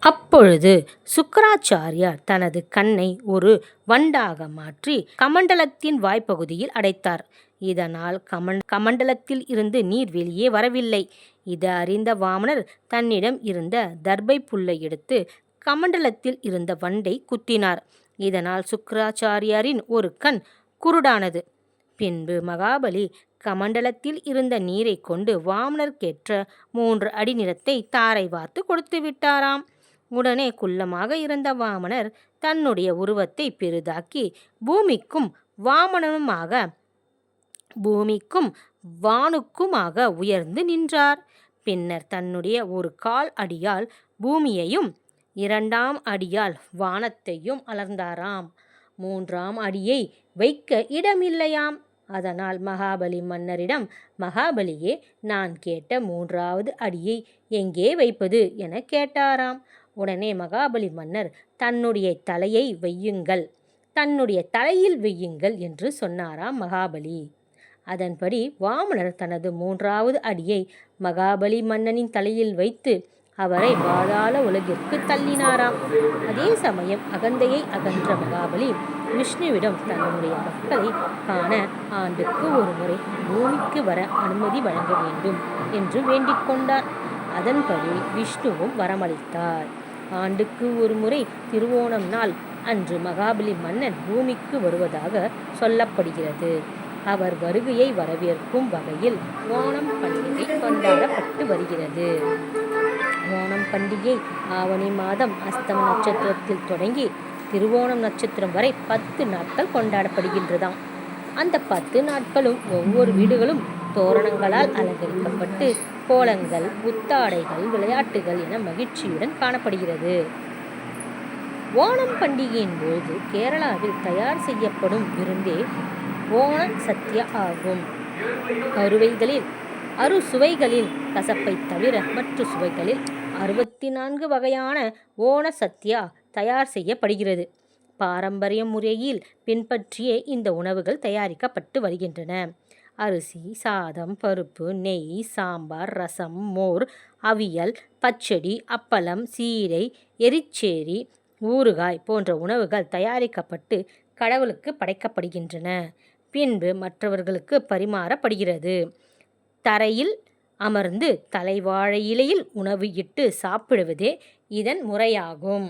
அப்பொழுது சுக்கிராச்சாரியார் தனது கண்ணை ஒரு வண்டாக மாற்றி கமண்டலத்தின் வாய்ப்பகுதியில் அடைத்தார். இதனால் கமண்டலத்தில் இருந்து நீர் வெளியே வரவில்லை. இது அறிந்த வாமனர் தன்னிடம் இருந்த தர்பை புல்லை எடுத்து கமண்டலத்தில் இருந்த வண்டை குத்தினார். இதனால் சுக்கிராச்சாரியாரின் ஒரு கண் குருடானது. பின்பு மகாபலி கமண்டலத்தில் இருந்த நீரை கொண்டு வாமனர்க்கேற்ற 3 அடி நிலத்தை தாரை வார்த்து கொடுத்து விட்டாராம். உடனே குள்ளமாக இருந்த வாமனர் தன்னுடைய உருவத்தை பெரிதாக்கி பூமிக்கும் வானுக்குமாக உயர்ந்து நின்றார். பின்னர் தன்னுடைய ஒரு கால் அடியால் பூமியையும் 2ஆம் அடியால் வானத்தையும் அளந்தாராம். 3ஆம் அடியை வைக்க இடமில்லையாம். அதனால் மகாபலி மன்னரிடம், மகாபலியே, நான் கேட்ட 3வது அடியை எங்கே வைப்பது என கேட்டாராம். உடனே மகாபலி மன்னர் தன்னுடைய தலையில் வையுங்கள் என்று சொன்னாராம் மகாபலி. அதன்படி வாமனர் தனது 3வது அடியை மகாபலி மன்னனின் தலையில் வைத்து அவரை பாதாள உலகிற்கு தள்ளினாராம். அதே சமயம் அகந்தையை அகன்ற மகாபலி விஷ்ணுவிடம் தன்னுடைய மக்களை காண ஆண்டுக்கு ஒரு முறை பூமிக்கு வர அனுமதி வழங்க வேண்டும் என்று வேண்டிக் கொண்டார். அதன்படி விஷ்ணுவும் வரமளித்தார். ஆண்டுக்கு ஒரு முறை திருவோணம் நாள் அன்று மகாபலி மன்னன் பூமிக்கு வருவதாக சொல்லப்படுகிறது. அவர் வருகையை வரவேற்கும் வகையில் ஓணம் பண்டிகை கொண்டாடப்பட்டு வருகிறது. ஓணம் பண்டிகை ஆவணி மாதம் அஸ்தம நட்சத்திரத்தில் தொடங்கி திருவோணம் நட்சத்திரம் வரை 10 நாட்கள் கொண்டாடப்படுகின்றதாம். அந்த 10 நாட்களும் ஒவ்வொரு வீடுகளும் தோரணங்களால் அலங்கரிக்கப்பட்டு கோலங்கள், புத்தாடைகள், விளையாட்டுகள் என மகிழ்ச்சியுடன் காணப்படுகிறது. ஓணம் பண்டிகையின் போது கேரளாவில் தயார் செய்யப்படும் விருந்தே ஓண சத்யா ஆகும். அறுசுவைகளில் கசப்பை தவிர மற்ற சுவைகளில் 64 வகையான ஓண சத்யா தயார் செய்யப்படுகிறது. பாரம்பரிய முறையில் பின்பற்றியே இந்த உணவுகள் தயாரிக்கப்பட்டு வருகின்றன. அரிசி, சாதம், பருப்பு, நெய், சாம்பார், ரசம், மோர், அவியல், பச்சடி, அப்பளம், சீடை, எரிச்சேரி, ஊறுகாய் போன்ற உணவுகள் தயாரிக்கப்பட்டு கடவுளுக்கு படைக்கப்படுகின்றன. பின்பு மற்றவர்களுக்கு பரிமாறப்படுகிறது. தரையில் அமர்ந்து தலைவாழை இலையில் உணவு இட்டு சாப்பிடுவதே இதன் முறையாகும்.